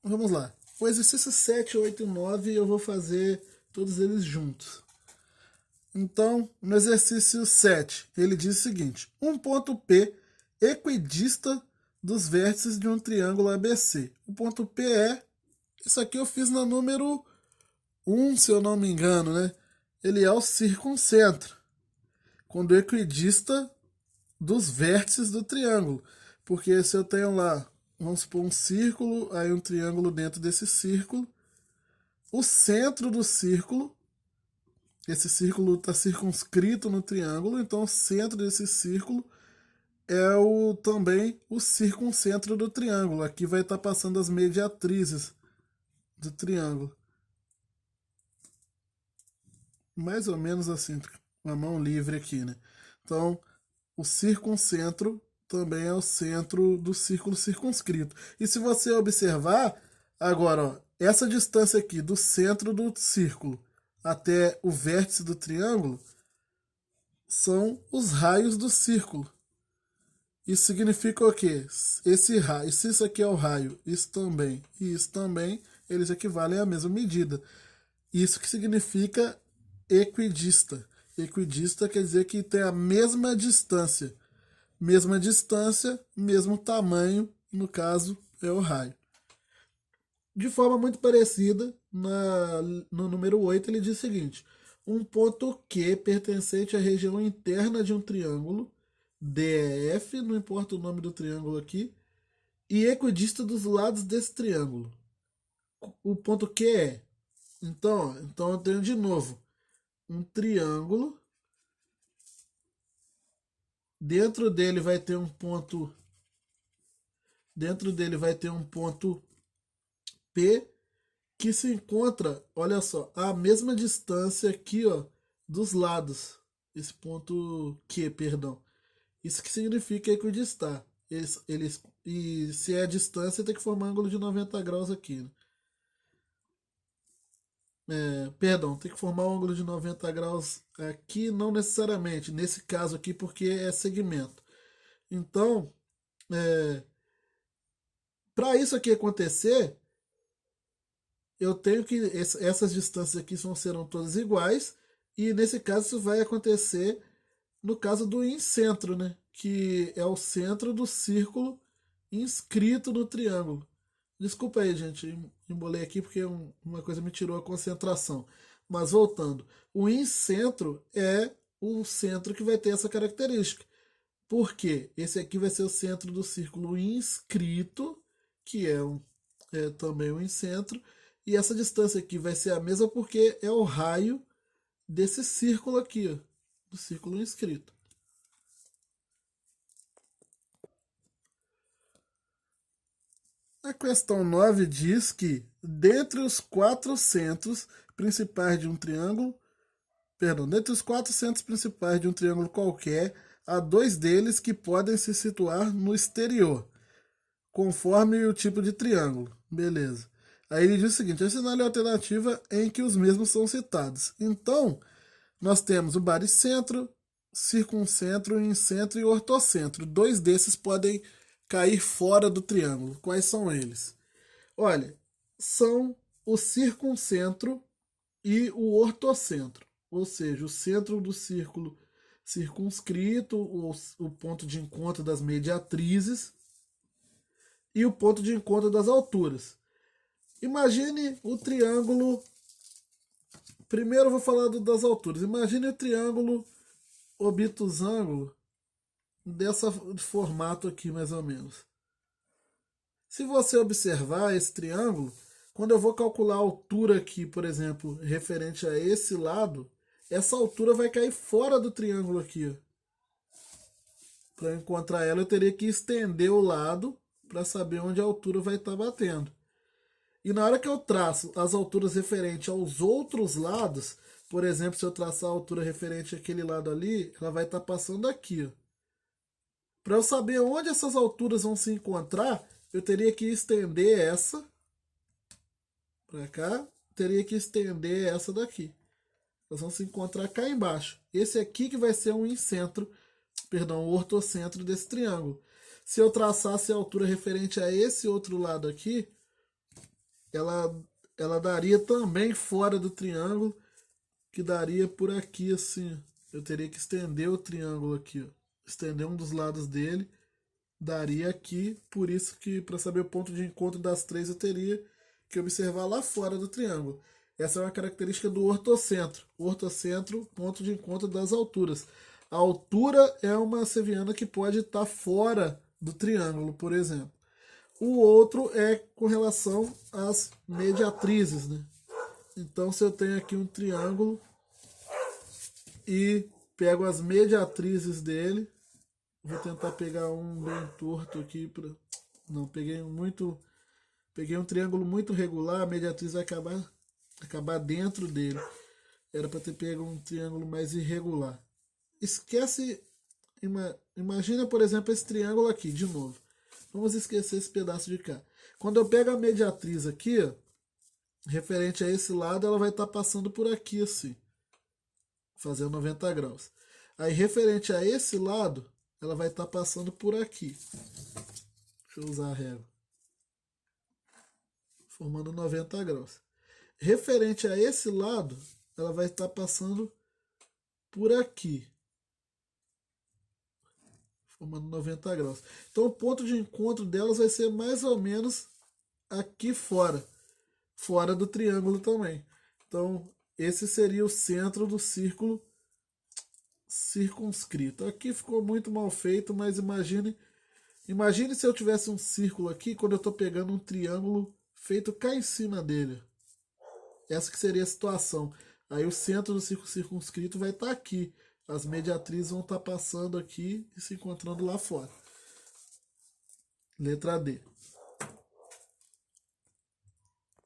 vamos lá. O exercício 7, 8 e 9 eu vou fazer todos eles juntos. Então, no exercício 7, ele diz o seguinte: um ponto P equidista dos vértices de um triângulo ABC. O ponto P é, isso aqui eu fiz na número 1, se eu não me engano, né? Ele é o circuncentro, quando equidista dos vértices do triângulo. Porque se eu tenho lá, vamos supor, um círculo, aí um triângulo dentro desse círculo, o centro do círculo, esse círculo está circunscrito no triângulo, então o centro desse círculo é também o circuncentro do triângulo. Aqui vai estar passando as mediatrizes do triângulo. Mais ou menos assim, com a mão livre aqui, né? Então, o circuncentro também é o centro do círculo circunscrito. E se você observar, agora, ó, essa distância aqui do centro do círculo até o vértice do triângulo são os raios do círculo. Isso significa o quê? Esse raio, se isso aqui é o raio, isso também e isso também, eles equivalem à mesma medida. Isso que significa equidista. Equidista quer dizer que tem a mesma distância. Mesma distância, mesmo tamanho, no caso é o raio. De forma muito parecida, no número 8 ele diz o seguinte: um ponto Q pertencente à região interna de um triângulo, DEF, não importa o nome do triângulo aqui, e equidista dos lados desse triângulo. O ponto Q é, então eu tenho de novo um triângulo, dentro dele vai ter um ponto, dentro dele vai ter um ponto P que se encontra, olha só, a mesma distância aqui, ó, dos lados. Esse ponto Q, perdão. Isso que significa equidistar. E se é a distância, tem que formar um ângulo de 90 graus aqui, né? Perdão, tem que formar um ângulo de 90 graus aqui, não necessariamente, nesse caso aqui, porque é segmento. Então, para isso aqui acontecer, eu tenho que essas distâncias aqui serão todas iguais, e nesse caso isso vai acontecer no caso do incentro, né? Que é o centro do círculo inscrito no triângulo. Desculpa aí, gente, embolei aqui porque uma coisa me tirou a concentração. Mas voltando, o incentro é o centro que vai ter essa característica. Por quê? Esse aqui vai ser o centro do círculo inscrito, que é também o incentro, e essa distância aqui vai ser a mesma porque é o raio desse círculo aqui, ó, do círculo inscrito. A questão 9 diz que, dentre os quatro centros principais de um triângulo, perdão, dentre os quatro centros principais de um triângulo qualquer, há dois deles que podem se situar no exterior, conforme o tipo de triângulo. Beleza. Aí ele diz o seguinte: assinale a alternativa em que os mesmos são citados. Então, nós temos o baricentro, circuncentro, incentro e ortocentro. Dois desses podem cair fora do triângulo. Quais são eles? Olha, são o circuncentro e o ortocentro. Ou seja, o centro do círculo circunscrito, o ponto de encontro das mediatrizes e o ponto de encontro das alturas. Imagine o triângulo. Primeiro eu vou falar das alturas. Imagine o triângulo obtusângulo dessa formato aqui, mais ou menos. Se você observar esse triângulo, quando eu vou calcular a altura aqui, por exemplo, referente a esse lado, essa altura vai cair fora do triângulo aqui. Para encontrar ela, eu teria que estender o lado para saber onde a altura vai estar batendo. E na hora que eu traço as alturas referentes aos outros lados, por exemplo, se eu traçar a altura referente àquele lado ali, ela vai estar passando aqui. Para eu saber onde essas alturas vão se encontrar, eu teria que estender essa para cá, teria que estender essa daqui. Elas vão se encontrar cá embaixo. Esse aqui que vai ser um incentro, perdão, o ortocentro desse triângulo. Se eu traçasse a altura referente a esse outro lado aqui, ela, ela daria também fora do triângulo, que daria por aqui assim. Eu teria que estender o triângulo aqui, ó. Estender um dos lados dele, daria aqui. Por isso que para saber o ponto de encontro das três eu teria que observar lá fora do triângulo. Essa é uma característica do ortocentro. O ortocentro, ponto de encontro das alturas. A altura é uma seviana que pode estar fora do triângulo, por exemplo. O outro é com relação às mediatrizes, né? Então, se eu tenho aqui um triângulo e pego as mediatrizes dele, vou tentar pegar um bem torto aqui para não, peguei um triângulo muito regular, a mediatriz vai acabar dentro dele. Era para ter pego um triângulo mais irregular. Esquece, imagina, por exemplo, esse triângulo aqui de novo. Vamos esquecer esse pedaço de cá. Quando eu pego a mediatriz aqui, ó, referente a esse lado, ela vai estar passando por aqui assim, fazendo 90 graus. Aí, referente a esse lado, ela vai estar passando por aqui. Deixa eu usar a régua. Formando 90 graus. Referente a esse lado, ela vai estar passando por aqui, formando 90 graus. Então o ponto de encontro delas vai ser mais ou menos aqui fora, fora do triângulo também. Então esse seria o centro do círculo circunscrito. Aqui ficou muito mal feito, mas imagine se eu tivesse um círculo aqui, quando eu estou pegando um triângulo feito cá em cima dele. Essa que seria a situação. Aí o centro do círculo circunscrito vai estar aqui. As mediatrizes vão estar passando aqui e se encontrando lá fora. Letra D.